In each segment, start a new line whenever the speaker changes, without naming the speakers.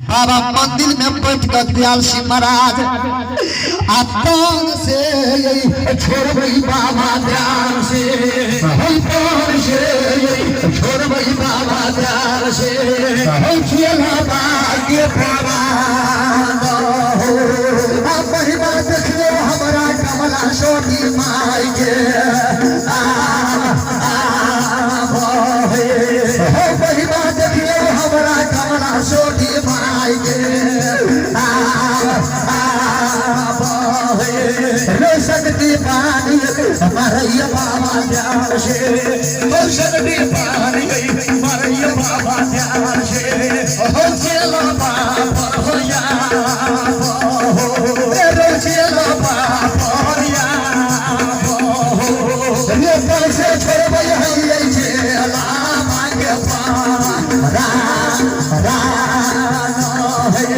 बाबा मंदिर में बैठ कर दयाल सिंह महाराज आतंक से छोड़ गई बाबा ध्यान से छोड़ गई बाबा ध्यान से महिमा देखिए हमारा कमला सोनी माई के महिमा देखिए हमारा कमला सोनी माई के रोशन की पानी मारैया बाबा ध्यान से रोशन की पानी मारैया बाबा ध्यान से हो चलो बाबा हो या रे चलो बाबा हो या ये कैसे छोड़बे है ये चला मांगे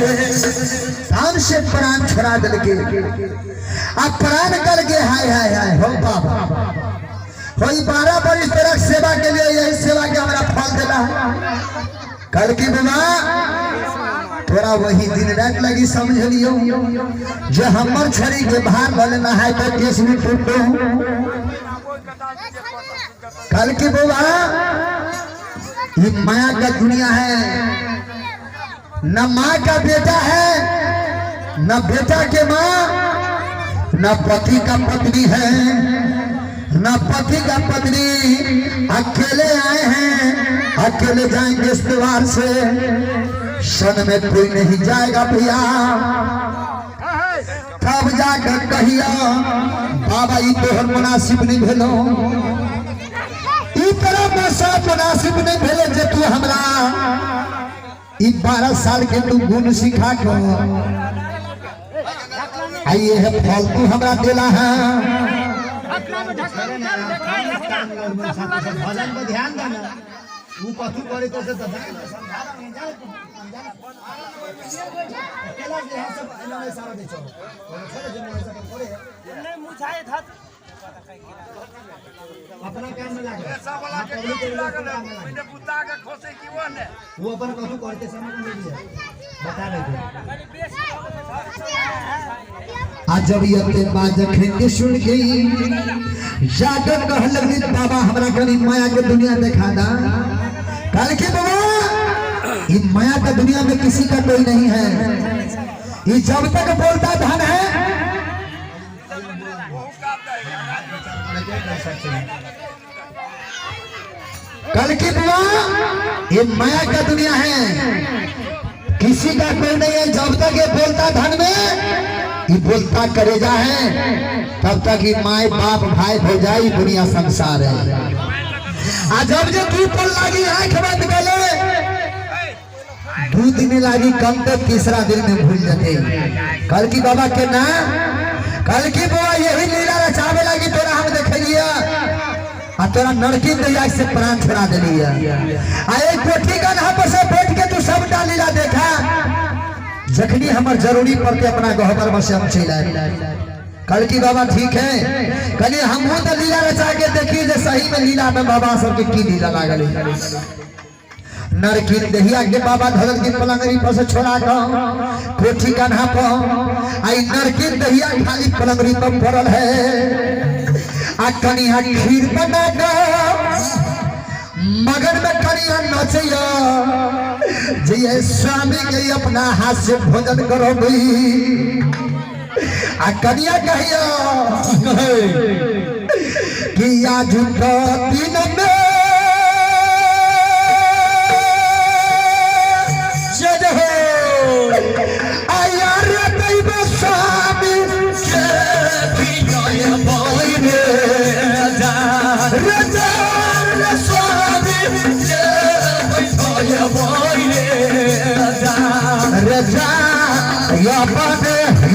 प्राण से प्राण छोड़ा दिल के अब प्राण कर के हाय हाय हाय हो बाबा हो 12 बरिस तक सेवा के लिए यही सेवा के हमारा फल दिला कल की बुआ थोड़ा वही दिन रात लगी समझ लियो जो हमर छड़ी के भार भले नहाय तो केस में टूटो कल की बुआ ये माया का दुनिया है न माँ का बेटा है न बेटा के माँ न पति का पत्नी है न पति का पत्नी अकेले आए हैं अकेले जाएंगे इस द्वार से सन में कोई नहीं जाएगा भैया तब जाकर कहिया बाबा ये तोहर मुनासिब नहीं भेलो तरह मुनासिब नहीं भेले जे तू हमरा 12 साल के तू गुण सिखा के आइए है फल तू हमरा देला है ध्यान देना वो कथू करे तो से अकेला जे है सब इलाज सारा दे चलो छोड़ जन ऐसा करे नहीं मुझाए था अपना काम में लगा ऐसा वाला के लागल है मैंने कुत्ता के खोसे की वो ने वो अपन कथू करते समय में दिया बता दे आज जब ये बात जखन सुन गई जाकर कह लगनी बाबा हमरा कनी माया के दुनिया दिखा दा कल के बाबा ये माया का दुनिया में किसी का कोई नहीं है ये जब तक बोलता धन है कल की बुआ ये माया का दुनिया है किसी का कोई नहीं है जब तक ये बोलता धन में ये बोलता करेजा है तब तक ये माए बाप भाई भौजाई दुनिया संसार है आज जब जो तू पल लागी आंख बंद गले 2 दिन लागी कम तो तीसरा दिन में भूल जाते कल की बाबा के ना कल की बुआ यही लीला रचावे लगी तोरा हम देखलिया आ तोरा नरकी दैया से प्राण छोड़ा देलिया आ एक कोठी का ना पर से बैठ के तू सब लीला देखा जखनी हमर जरूरी पड़ते अपना गहबर में से हम चला कल की बाबा ठीक है कल हम तो लीला रचा के देखी जे सही में लीला में बाबा सबके की लीला लागल नरकी दहिया के बाबा धरल की पलंगरी पर से छोड़ा के कोठी कान्हा पर आई नरकी दहिया खाली पलंगरी पर पड़ल है आ कनिया खीर बना दो मगर में कनिया नचिया जे स्वामी के अपना हाथ से भोजन करोगी आ कनिया कहिया कि आज का दिन में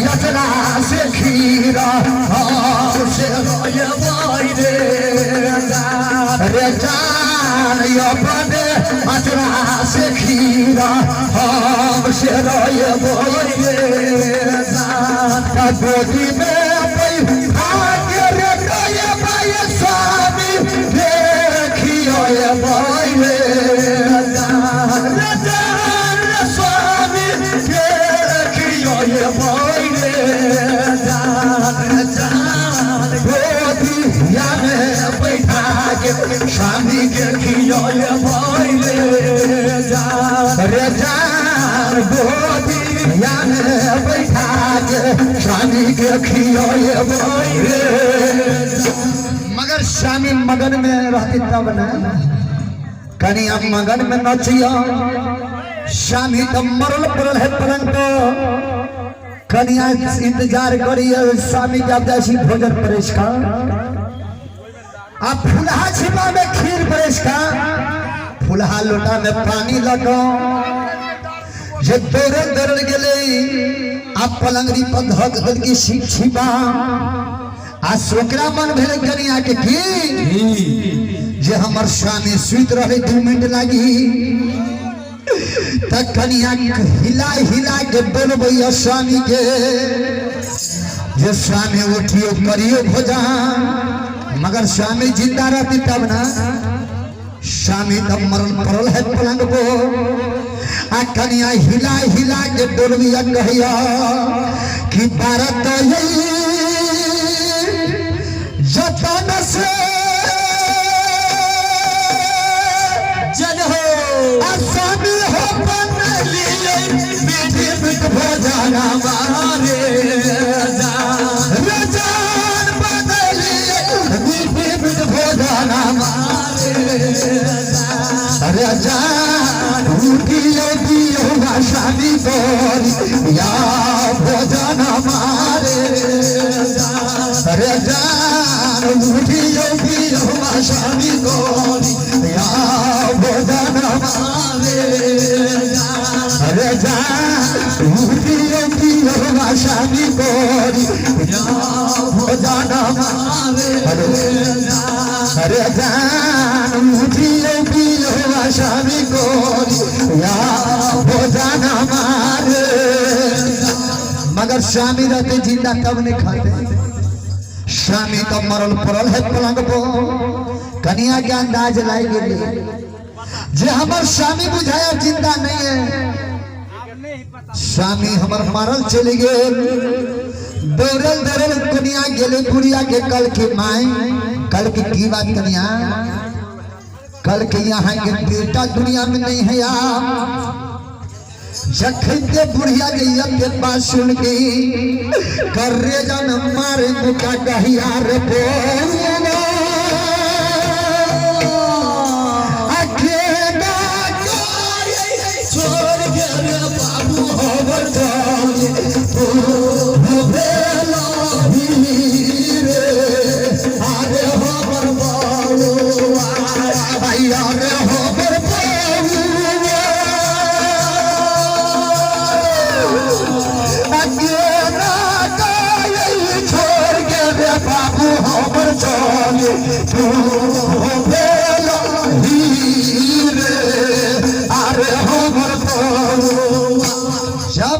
यचना से खीरा से रे जान अपने अचना से खीरा से गोदी में भाग्य रे स्वामी देखियो स्वामी हमार गोदी याने बैठा के स्वामी के खियोए बोए। मगर स्वामी मगन में रहती तब न कनिया मगन में नचिया। स्वामी तो मरल पड़ल है पलंग पर, कनिया इंतजार करिए स्वामी के जैसी भोजन परेश का। अब फुलहा छिपा में खीर परेश का, फुलहा लोटा में पानी लगो जे दौड़े दौड़ गए। अब पलंगरी पर धक धक की सीट छिपा आ सोकरा मन भेल कनिया के की जे हमर स्वामी सुत रहे 2 मिनट लागी तक कनिया हिला हिला के बोलबैया स्वामी के जे स्वामी उठियो करियो भोजन। मगर स्वामी जिंदा रहती तब ना, स्वामी तब मरल पड़ल है पलंग को। आ कनिया हिला हिला के बोलबैया कहिया कि भारत जतन से जन हो स्वामी हो बन लिए विधि भोजन हमारे रजान बदलिए विधि भोजन हमारे रजान उठियो दियो स्वामी बोल या भोजन हमारे रजान उठियो दियो स्वामी बोल या भोजन हमारे रजान उठियो दियो स्वामी बोल या भोजन हमारे रजान उठियो दियो स्वामी बोल या भोजन हमारे। मगर स्वामी रहते जिंदा तब नहीं खाते। स्वामी तो मरल पड़ल है पलंग पर, कनिया के अंदाज लाई गई जे हमर स्वामी बुझाया जिंदा नहीं है। स्वामी हमर मरल चले गए, दौड़ल दौड़ल कनिया गेले बुढ़िया के कल की माई। कल की बात कनिया, कल के यहाँ के बेटा दुनिया में नहीं है यार। जखते बुढ़िया गैया के पास सुन के कर रे जन मारे मुका कहिया रे बोलो अकेला छोड़ के रे बाबू होवर तो भेला हीरे अरे होवर बाबू आया रे होवर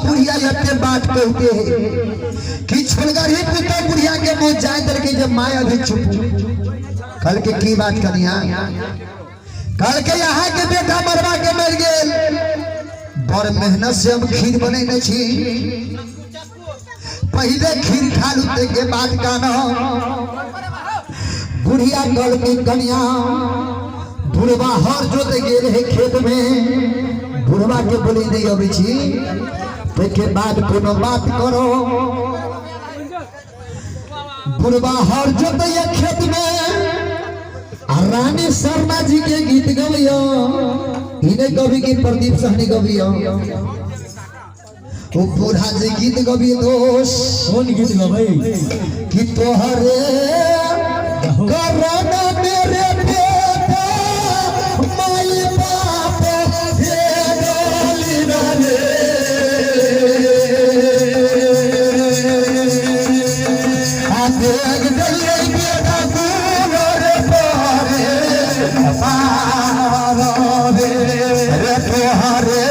बुढ़िया ये बात कहते कि छोलगरी पुत्र बुढ़िया के मुंह जाए करके जब माया भी चुप। कल के की बात करिया, कल के यहाँ के बेटा मरवा के मर गए। बड़ मेहनत से हम खीर बने छी, पहले खीर खा लूटे के बाद गाना बुढ़िया कल की कन्या बुढ़वा हर जोते गेल है खेत में। बुढ़वा के बोली नहीं अभी छी के बाद कोनो बात करो। बुढ़वा हर जोते खेत में रानी शर्मा जी के गीत गवियो, इन्हें कवि की प्रदीप सहनी गवियो। वो बूढ़ा जी गीत गवी दोष कौन गीत गवे कि तोहरे करण मेरे बेटा माई बाप हे डोली रे आ देख दले बेटा तू रे पारे पारो रे तोहरे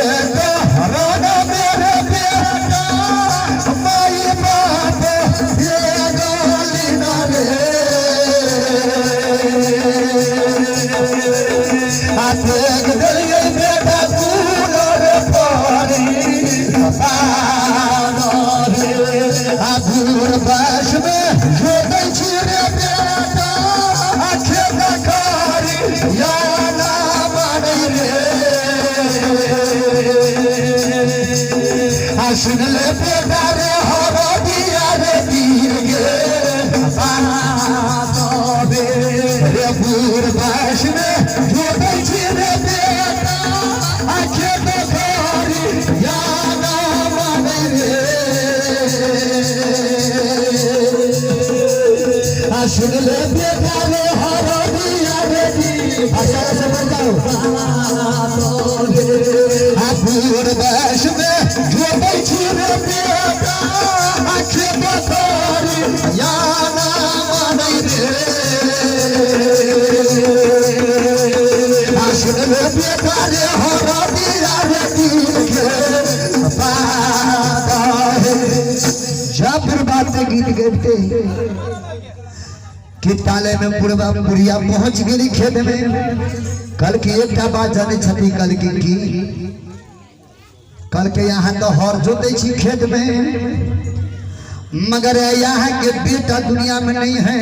सुन ले बेटा रे हो दिया रे पीर गे रे पूर्वाश में जो बैठे रे बेटा आखे तो घरी याद माने रे सुन ले बेटा रे हो दिया रे पीर अच्छा समझ जाओ पूर्वाश में जो बैठे रे बेटा आखे तो घरी याद माने रे सुन ले बेटा रे हो दिया रे पीर गे जब बात के गीत गाते कि ताले में बुढ़वा बुढ़िया पहुंच गई खेत में कल की एक बात जाने छती कल के यहाँ तो हर जोते छी खेत में मगर यहाँ के बेटा दुनिया में नहीं है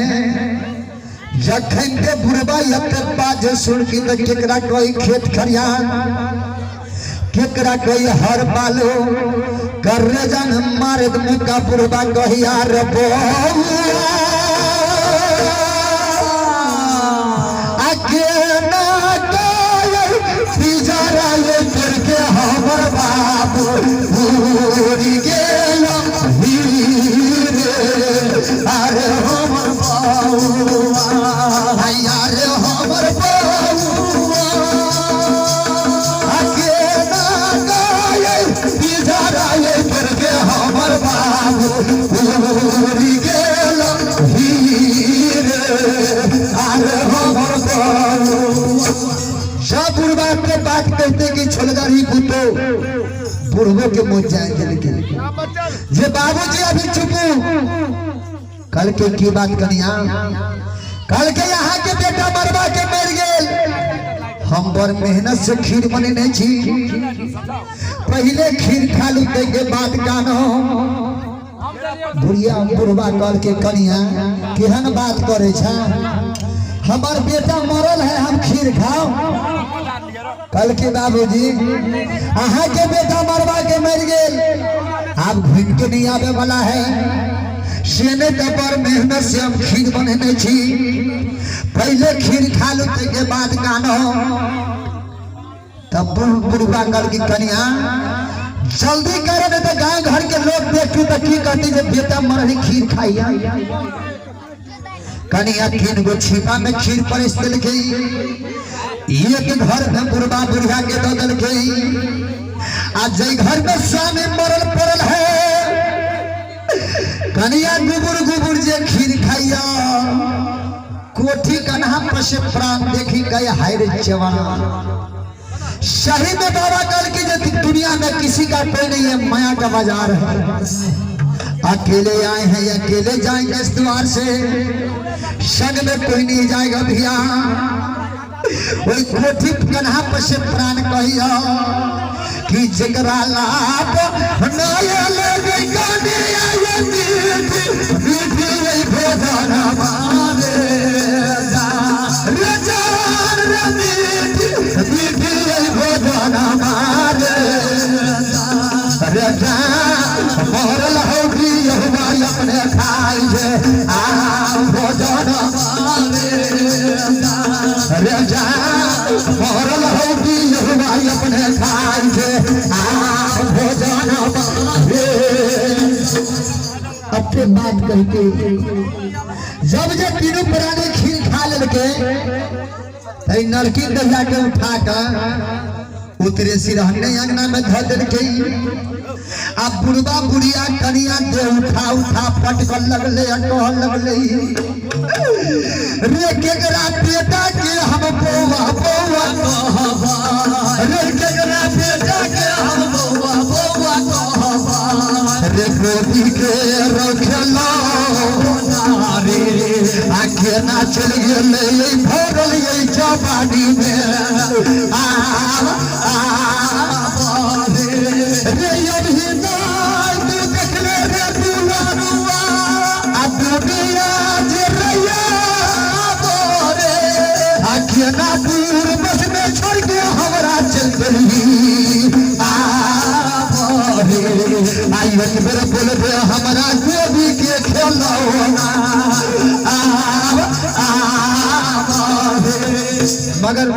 जखन के बुढ़वा यत्ते बात सुन की तो केकरा कोई खेत खरियान केकरा कोई हर बालो कर रे जन मारे मुका बुढ़वा कहिया रे हमर बाबू भूरी गेल अरे हमर बउआ रे हमर बउआ अकेला गए बिजराए करके हमर बाबू भूरी गेल अरे हमर बउआ सब बुढ़वा के बात कहते कि छोलगारी पुतो बुढ़वो के मुझ जाएंगे लेकिन जे बाबूजी अभी चुपू कल के की बात करिया कल के यहाँ के बेटा मरवा के मर गए हम बड़ मेहनत से खीर बने नहीं छी पहले खीर खा लू के बाद कानो बुढ़िया बुढ़वा कल के कनिया केहन बात करे छा हमार बेटा मरल है हम खीर खाओ कल के बाबूजी अहा के बेटा मरवा के मर गए आप घूम के नहीं आवे वाला है सेने पर मेहनत से हम खीर बने नहीं छी पहले खीर खा लो के बाद कानो तब बुढ़वा कल की कनिया जल्दी करे नहीं तो गांव घर के लोग देखी तो की कहती जे बेटा मरल खीर खाइया कनिया 3 गो छिपा में खीर परस दिल गई एक घर में बुढ़वा बुढ़िया के दो दिल गई आज जय घर में स्वामी मरल पड़ल है कनिया गुबुर गुबुर जे खीर खाइया कोठी कन्हा पर से प्राण देखी गए हाय रे जवान शहीद में बाबा कल की दुनिया में किसी का कोई नहीं है माया का बाजार है अकेले आए हैं अकेले जाएंगे इस द्वार से संग में कोई नहीं जाएगा भैया वही कोठी कन्हा पर से प्राण कहिया कि जगरा लाभ नया लगे गाने आए मीठी मीठी वही भोजन हमारे रजान मीठी मीठी वही भोजन हमारे रजान मोरल होगी हमारी अपने खाई है आ भोजन हमारे रजान मोरल होगी हमारी अपने खाई है आ भोजन हमारे अपने बात करके जब जब तीनों प्राणी खीर खा लेके नलकी दहिया के उठा कर उतरे सिरहने अंगना में धर देलके अब बुढ़वा बुढ़िया कनिया दे उठा उठा पटकल लगले कहल लगले रे केकरा बेटा के हम बौआ बौआ कहबा रे केकरा बेटा के हम बौआ बौआ कहबा रे गोदी के रखलो नारे आखे ना चल गेले भरल ये चपाटी में आ रे अभी ना तू देखले रे दुलारुआ अब दुनिया जे रैया बोरे आखे ना दूर बस में छोड़ के हमरा चल गई आ बोरे आई एक बेर बोल दे हमरा देवी के खेलौना मगर